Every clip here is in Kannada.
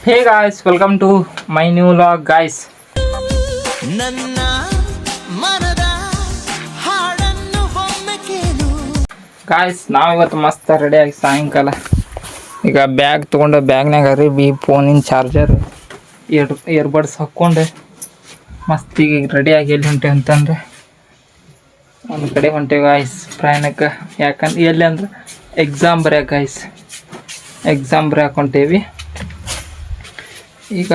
Hey guys, welcome to my new vlog guys. ನನ್ನ ಮನದ ಹಾಡನ್ನು ಒಮ್ಮೆ ಕೇಳು. ಗಾಯ್ಸ್ ನಾವು ಇವತ್ತು ಮಸ್ತ್ ರೆಡಿಯಾಗಿ ಸಾಯಂಕಾಲ ಈಗ ಬ್ಯಾಗ್ ತೊಗೊಂಡು ಬ್ಯಾಗ್ನಾಗ ಅರಿಬಿ ಫೋನಿನ ಚಾರ್ಜರ್ ಇಯರ್ಬಡ್ಸ್ ಹಾಕ್ಕೊಂಡೆ ಮಸ್ತ್ ಈಗ ರೆಡಿಯಾಗಿ ಎಲ್ಲಿ ಹೊಂಟೆ ಅಂತಂದ್ರೆ ಒಂದು ಕಡೆ ಹೊಂಟೇವಿ ಗಾಯ್ಸ್ ಪ್ರಯಾಣಕ್ಕೆ. ಯಾಕಂದ್ರೆ ಎಲ್ಲಿ ಅಂದ್ರೆ ಎಕ್ಸಾಮ್ ಬರ್ಯಾಕ ಗಾಯ್ಸ್, ಎಕ್ಸಾಮ್ ಬರ್ಯಾಕ ಹೊಂಟೇವಿ. ಈಗ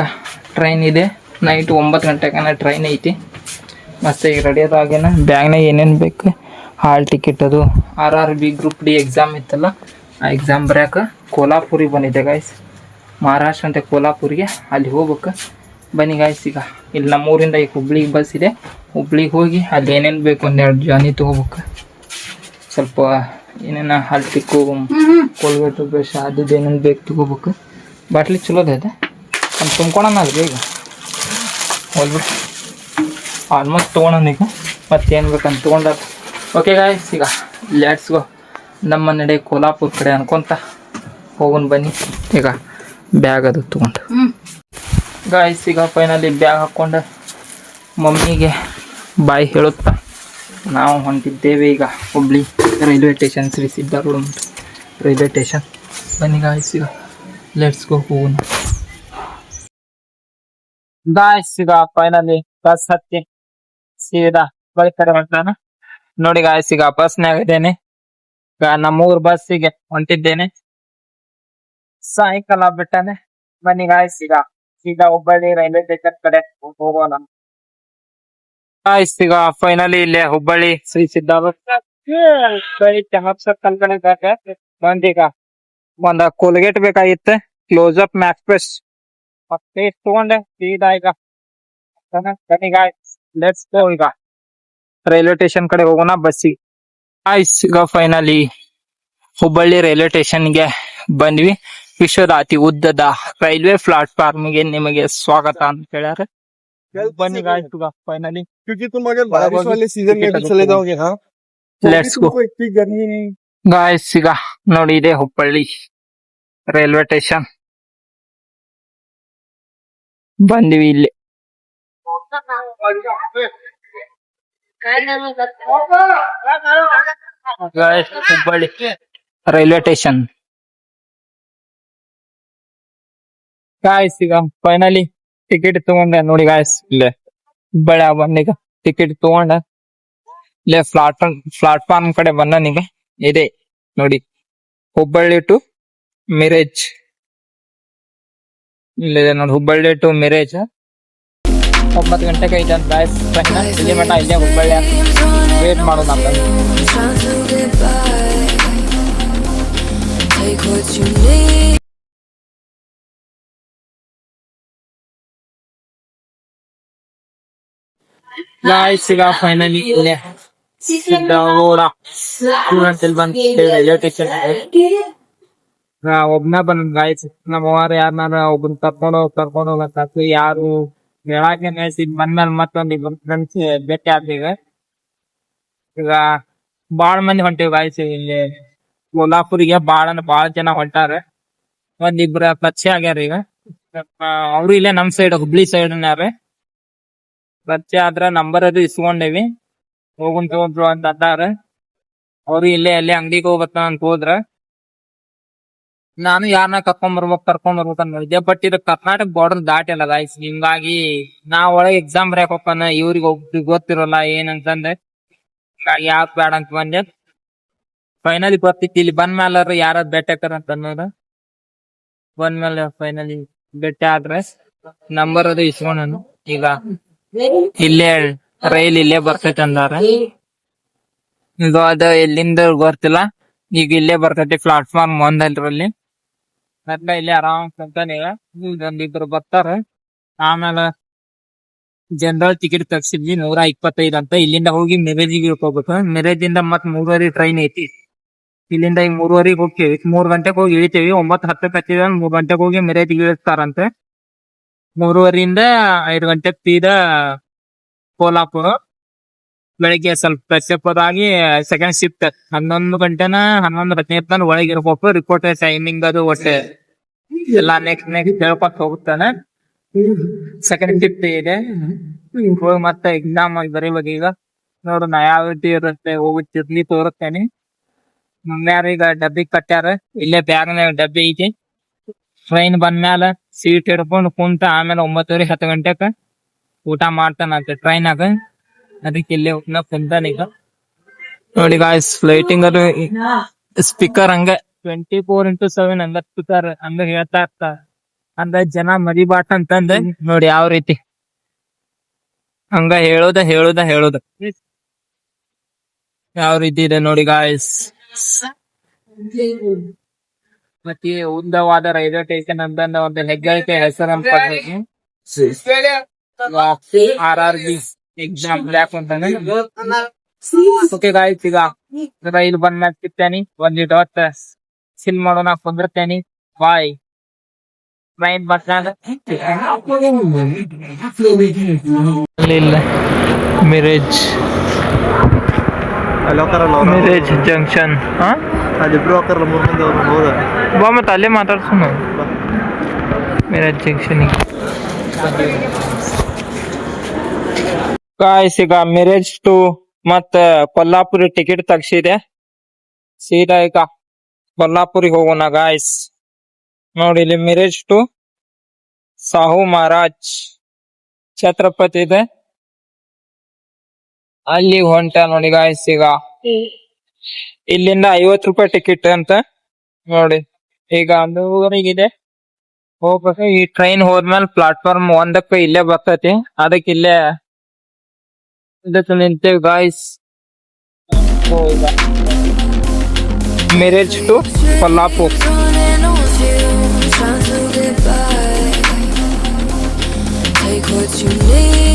ಟ್ರೈನ್ ಇದೆ, ನೈಟ್ 9 ಗಂಟೆಗೆ ಟ್ರೈನ್ ಐತಿ. ಮತ್ತು ಈಗ ರೆಡಿ ಅದಾಗೇನ ಬ್ಯಾಗ್ನಾಗ ಏನೇನು ಬೇಕು, ಹಾಲ್ ಟಿಕೆಟ್, ಅದು RRB ಗ್ರೂಪ್ ಡಿ ಎಕ್ಸಾಮ್ ಇತ್ತಲ್ಲ ಆ ಎಕ್ಸಾಮ್ ಬರ್ಯಾಕ ಕೋಲ್ಹಾಪುರಿಗೆ ಬಂದಿದ್ದೆ ಗಾಯ್ಸ್. ಮಹಾರಾಷ್ಟ್ರ ಅಂತ ಕೋಲ್ಹಾಪುರಿಗೆ, ಅಲ್ಲಿ ಹೋಗ್ಬೇಕು. ಬನ್ನಿ ಗಾಯ್ಸ್, ಈಗ ಇಲ್ಲಿ ನಮ್ಮೂರಿಂದ ಈಗ ಹುಬ್ಳಿಗೆ ಬಸ್ ಇದೆ. ಹುಬ್ಳಿಗೆ ಹೋಗಿ ಅಲ್ಲಿ ಏನೇನು ಬೇಕು ಒಂದೆರಡು ಜಾನಿ ತೊಗೋಬೇಕು. ಸ್ವಲ್ಪ ಏನೇನು ಹಾಲ್ ಟಿಕ್ಕು, ಕೋಲ್ಗೇಟು, ಬ್ರಷ್ ಅದು ಏನೇನು ಬೇಕು ತೊಗೋಬೇಕು. ಬಾಟ್ಲಿ ಚಲೋದೈತೆ ಅಂತ ತುಂಬ್ಕೊಳೋಣ ಅಲ್ರಿ ಈಗ ಹೋಗ್ಬಿಟ್ಟು ಆಲ್ಮೋಸ್ಟ್ ತೊಗೊಳೋಣ ಈಗ. ಮತ್ತೇನು ಬೇಕಂತ ತೊಗೊಂಡ. ಓಕೆ ಗಾಯ್ಸ್, ಈಗ ಲೆಟ್ಸ್ ಗೋ. ನಮ್ಮ ನಡೆ ಕೋಲ್ಹಾಪುರ ಕಡೆ ಅನ್ಕೊಂತ ಹೋಗೋಣ ಬನ್ನಿ. ಈಗ ಬ್ಯಾಗ್ ಅದು ತೊಗೊಂಡು ಗಾಯ್ಸ್, ಈಗ ಫೈನಲಿ ಬ್ಯಾಗ್ ಹಾಕ್ಕೊಂಡು ಮಮ್ಮಿಗೆ ಬಾಯ್ ಹೇಳುತ್ತಾ ನಾವು ಹೊಂಟಿದ್ದೇವೆ ಈಗ Hubli railway station, Shri Siddharudha railway station. ಬನ್ನಿ ಗಾಯ್ಸ್, ಈಗ ಲೆಟ್ಸ್ ಗೋ ಹೋಗೋಣ. ಗಾಯ್ಸ್, ಈಗ ಫೈನಲಿ ಬಸ್ ಹತ್ತಿ ಸೀದಾ ಬಳಿ ಕಡೆ ಹೊಂಟಾನ ನೋಡಿ ಗಾಯ್ಸ್. ಈಗ ಬಸ್ನಾಗ ಇದ್ದೇನೆ, ಈಗ ನಮ್ಮೂರ್ ಬಸ್ಸಿಗೆ ಹೊಂಟಿದ್ದೇನೆ. ಸಾಯಂಕಾಲ ಬಿಟ್ಟಾನೆ. ಬನ್ನಿ ಗಾಯ್ಸ್, ಈಗ ಸೀದಾ ಹುಬ್ಬಳ್ಳಿ ರೈಲ್ವೆ ಸ್ಟೇಷನ್ ಕಡೆ ಹೋಗೋಣ ಗಾಯ್ಸ್. ಈಗ ಫೈನಲಿ ಇಲ್ಲೇ ಹುಬ್ಬಳ್ಳಿ ಶ್ರೀ ಸಿದ್ದಾರೂಢ ಬಂದೀಗ ಒಂದ ಕೋಲ್ಗೇಟ್ ಬೇಕಾಗಿತ್ತು, ಕ್ಲೋಸ್-ಅಪ್, ಮ್ಯಾಕ್ಸ್ ಫ್ರೆಶ್ ಮತ್ತೆ ತಗೊಂಡೆ ಸೀದಾ ಈಗ. ಬನ್ನಿ ಗಾಯ್ಸ್, ಲೆಟ್ಸ್ ಗೋ. ಈಗ ರೈಲ್ವೆ ಸ್ಟೇಷನ್ ಕಡೆ ಹೋಗೋಣ ಬಸ್ಸಿಗೆ ಗಾಯ್ಸ್. ಈಗ ಫೈನಲಿ ಹುಬ್ಬಳ್ಳಿ ರೈಲ್ವೆ ಸ್ಟೇಷನ್ಗೆ ಬಂದ್ವಿ. ವಿಶ್ವದ ಅತಿ ಉದ್ದದ ರೈಲ್ವೆ ಪ್ಲಾಟ್ಫಾರ್ಮ್ಗೆ ನಿಮಗೆ ಸ್ವಾಗತ ಅಂತ ಹೇಳ್ಯಾರ. ಬನ್ನಿ ಗಾಯ್ಸ್, ಈಗ ಫೈನಲಿ क्योंकि तुम अगर बारिश वाले सीजन में भी चले जाओगे हाँ ಲೆಟ್ಸ್ ಗೋ तुमको इतनी गर्मी नहीं ಗಾಯ್ಸ್. ಈಗ ನೋಡಿ ಇದೆ ಹುಬ್ಬಳ್ಳಿ ರೈಲ್ವೆ ಸ್ಟೇಷನ್, ಬಂದ್ವಿ ಇಲ್ಲಿ guys. Hubballi railway station guys. ಈಗ ಫೈನಲಿ ಟಿಕೆಟ್ ತಗೊಂಡೆ ನೋಡಿ ಗಾಯ್ಸ್. ಇಲ್ಲೇ ಹುಬ್ಬಳ್ಳಿ ಬಂದೀಗ ಟಿಕೆಟ್ ತಗೊಂಡ ಇಲ್ಲೇ ಪ್ಲಾಟ್ಫಾರ್ಮ್ ಕಡೆ ಬಂದನೀಗ. ಇದೆ ನೋಡಿ ಹುಬ್ಬಳ್ಳಿ ಟು ಮಿರೇಜ್, ಇಲ್ಲಿದೆ ನೋಡಿ ಹುಬ್ಬಳ್ಳಿ ಟು ಮಿರೇಜ್. 9 ಗಂಟೆಗೆ ಐತೆ ಅಂತ ಗಾಯ್ಸ್. ಇಲ್ಲಿ ಮಟ್ಟ ಇಲ್ಲೇ ಹುಬ್ಬಳ್ಳಿ ವೇಟ್ ಮಾಡೋದು ಅಂತ. ಗಾಯ್ಸ್, ಈಗ ಫೈನಲಿ ಇಲ್ಲೇ ಸಿದ್ದಾರೂಢ ರೈಲ್ವೆ ಸ್ಟೇಷನ್ ಒಬ್ನ ಬಂದ್ ಗಾಯ್ಸ್. ನಮ್ಮವಾರ ಯಾರನ್ನಾರ ಒಬ್ಬನ್ ಕರ್ಕೊಂಡು ಹೋಗತ್ತ, ಯಾರು ಹೇಳಾಕೆ ಬಂದ್ಮೇಲೆ ಮತ್ತೊಂದ್ ಇಬ್ಬರು ಫ್ರೆಂಡ್ಸ್ ಭೇಟಿ ಆದ್ರೀಗ. ಈಗ ಬಾಳ ಮಂದಿ ಹೊಂಟಿವಿ ಗಾಯ್ಸ್. ಇಲ್ಲಿ ಕೋಲ್ಹಾಪುರಿಗೆ ಬಾಳ ಜನ ಹೊಂಟಾರ. ಒಂದಿಬ್ರ ಪರಿಚಯ ಆಗ್ಯಾರ ಈಗ. ಅವ್ರು ಇಲ್ಲೇ ನಮ್ ಸೈಡ್ ಹುಬ್ಳಿ ಸೈಡ್ ಪರಿಚಯ ಆದ್ರ ನಂಬರ್ ಅದು ಇಸ್ಕೊಂಡೇವಿ. ಹೋಗುಂತ ಹೋದ್ರು ಅಂತ ಅದಾರ. ಅವ್ರು ಇಲ್ಲೇ ಅಂಗಡಿಗೆ ಹೋಗ್ಬೇಕ ಅಂತ ಹೋದ್ರ. ನಾನು ಯಾರನ್ನ ಕರ್ಕೊಂಡ್ ಬರ್ಬೇಕು ಅಂತ ನೋಡಿದ್ದೆ. ಬಟ್ ಇದು ಕರ್ನಾಟಕ ಬಾರ್ಡರ್ ದಾಟಿ ಅಲ್ಲ ಗಾಯ್ಸ್. ಹಿಂಗಾಗಿ ನಾವ್ ಒಳಗೆ ಎಕ್ಸಾಮ್ ಬರೆಯಕ್ ಹೋಗ್ತಾನ, ಇವ್ರಿಗೆ ಒಬ್ರಿಗೆ ಗೊತ್ತಿರೋಲ್ಲ ಏನಂತಂದೆ ಯಾಕ್ ಬೇಡ ಅಂತ ಬಂದೆ. ಫೈನಲಿ ಬರ್ತಿತ್ತು ಇಲ್ಲಿ ಬಂದ್ಮೇಲೆ ಯಾರ ಭೇಟಿ ಆಕಾರ ಅಂತ ಅನ್ನೋದು. ಬಂದ್ಮೇಲೆ ಫೈನಲಿ ಭೇಟಿ ಆದ್ರೆ ನಂಬರ್ ಅದು ಇಸ್ಕೊಂಡನು. ಈಗ ಇಲ್ಲೇ ರೈಲ್ ಇಲ್ಲೇ ಬರ್ತೈತೆ ಅಂದಾರ. ಇದು ಅದ ಎಲ್ಲಿಂದ ಗೊತ್ತಿಲ್ಲ. ಈಗ ಇಲ್ಲೇ ಬರ್ತೈತಿ ಪ್ಲಾಟ್ಫಾರ್ಮ್ 1 ಮತ್ತೆ ಇಲ್ಲೇ ಆರಾಮ್ ಕುಂತಾನೆ. ಒಂದಿಬ್ರು ಬರ್ತಾರ. ಆಮೇಲೆ ಜನರಲ್ ಟಿಕೆಟ್ ತಗ್ಸಿದ್ವಿ 125 ಅಂತ. ಇಲ್ಲಿಂದ ಹೋಗಿ ಮಿರೇಜಿಗೆ ಹೋಗ್ಬೇಕು. ಮಿರೇಜಿಂದ ಮತ್ 3:30 ಟ್ರೈನ್ ಐತಿ. ಇಲ್ಲಿಂದ ಈಗ 3:30 ಹೋಗ್ತೀವಿ. 3 ಗಂಟೆಗೆ ಹೋಗಿ ಇಳಿತೇವಿ. 9:10 ಹತ್ತಿದ 3 ಗಂಟೆಗೆ ಹೋಗಿ ಮಿರೇಜಿಗೆ ಇಳಿಸ್ತಾರಂತೆ. 3:30 5 ಗಂಟೆಗೆ ಸೀದಾ ಕೋಲ್ಹಾಪುರ. ಬೆಳಿಗ್ಗೆ ಸ್ವಲ್ಪ ಫ್ರೆಶ್ ಆಗಿ ಸೆಕೆಂಡ್ ಶಿಫ್ಟ್ 11 ಗಂಟೆನ 11:15 ಒಳಗೆ ಇರ್ಬೇಕು. ರಿಪೋರ್ಟ್ ಟೈಮಿಂಗ್ ಅದು ಒಟ್ಟೆ ಎಲ್ಲ ನೆಕ್ಸ್ಟ್ ಹೇಳ್ಕೊತ ಹೋಗ್ತಾನೆ. ಸೆಕೆಂಡ್ ಶಿಫ್ಟ್ ಇದೆ, ಹೋಗಿ ಮತ್ತೆ ಎಕ್ಸಾಮ್ ಬರೀಬೇಕು. ಈಗ ನೋಡೋಣ ಯಾವ ರೀತಿ ಇರುತ್ತೆ, ಹೋಗಿ ತಿರ್ಲಿ ತೋರಿಸ್ತೇನೆ. ಮಮ್ಮ್ಯಾರ ಈಗ ಡಬ್ಬಿ ಕಟ್ಟ್ಯಾರ, ಇಲ್ಲೇ ಬ್ಯಾಗ್ನಾಗ ಡಬ್ಬಿ ಐತಿ. ಟ್ರೈನ್ ಬಂದ್ಮ್ಯಾಲ ಸೀಟ್ ಹಿಡ್ಕೊಂಡು ಕುಂತ ಆಮೇಲೆ 9:30 10 ಗಂಟೆಕ ಊಟ ಮಾಡ್ತಾನಂತೆ ಟ್ರೈನಾಗ. ಅದಕ್ಕೆ ಇಲ್ಲೇ ಕುಂತಾನ ಈಗ. ನೋಡಿ ಗಾಯ್ಸ್, ಲೈಟಿಂಗ್ ಅದು ಸ್ಪೀಕರ್ ಹಂಗ 24x7 ಹಂಗ ಸ್ಪೀಕರ್ ಹಂಗ ಹೇಳ್ತಾ ಇರ್ತಾರ. ಅಂದ ಜನ ಮರಿಬಾಟ ಅಂತಂದ ನೋಡಿ ಯಾವ ರೀತಿ ಹಂಗ ಹೇಳೋದ ಯಾವ ರೀತಿ ಇದೆ ನೋಡಿ ಗಾಯ್ಸ್. ಮತ್ತೆ ಉದ್ದವಾದ ರೈಲ್ವೆ ಸ್ಟೇಷನ್ ಅಂತಂದ ಒಂದು ಹೆಗ್ಗಳಿಕೆ ಹೆಸರು RRB ಎಕ್ಸಾಮ್ ಬ್ಲ್ಯಾಕ್ ಅಂತಾನೆ. ಓಕೆ ಗಾಯ್ಸ್, ಈಗ ರೈಲ್ ಬಂದ್ಮ್ಯಾಗ ಸಿಗ್ತೇನಿ. ಒಂದಿಟ್ಟು ಹೊತ್ತ ಸಿಲ್ ಮಾಡೋಣ ಕುಂದಿರ್ತೇನಿ. ಬಾಯ್. ಟ್ರೈನ್ ಬಸ್ನಾಗ ಇಲ್ಲ ಮಿರೇಜ್ ಜಂಕ್ಷನ್. ಅದಿಬ್ರು ಹಾಕಾರಲ್ಲ 3 ಮಂದಿ ಅವ್ರು. ಹೌದಾ, ಬಾ ಮತ್ತೆ ಅಲ್ಲೇ ಮಾತಾಡ್ಸೋಣ. ಮಿರೇಜ್ ಜಂಕ್ಷನ್ ಗಾಯ್ಸ್, ಈಗ ಮಿರೇಜ್ ಟು ಮತ್ತ ಕೊಲ್ಲಾಪುರಿ ಟಿಕೆಟ್ ತಗ್ಸಿದೆ. ಸೀದಾ ಈಗ ಕೊಲ್ಲಾಪುರಿಗೆ ಹೋಗೋಣ ಗಾಯ್ಸ್. ನೋಡಿ ಇಲ್ಲಿ ಮಿರೇಜ್ ಟು ಸಾಹು ಮಹಾರಾಜ್ ಛತ್ರಪತಿ ಇದೆ, ಅಲ್ಲಿ ಹೊಂಟ ನೋಡಿ ಗಾಯ್ಸ್. ಈಗ ಇಲ್ಲಿಂದ 50 ರೂಪಾಯಿ ಟಿಕೆಟ್ ಅಂತ ನೋಡಿ. ಈಗ 1:00 ಹೋಗ್ಬೇಕು. ಈ ಟ್ರೈನ್ ಹೋದ್ಮೇಲೆ ಪ್ಲಾಟ್ಫಾರ್ಮ್ 1ಕ್ಕೆ ಇಲ್ಲೇ ಬರ್ತೈತಿ. ಅದಕ್ಕೆ ಇಲ್ಲೇ ಇದಕ್ಕೆ ನಿಂತೇವಿ guys. Miraj to Kolhapur. Take what you need.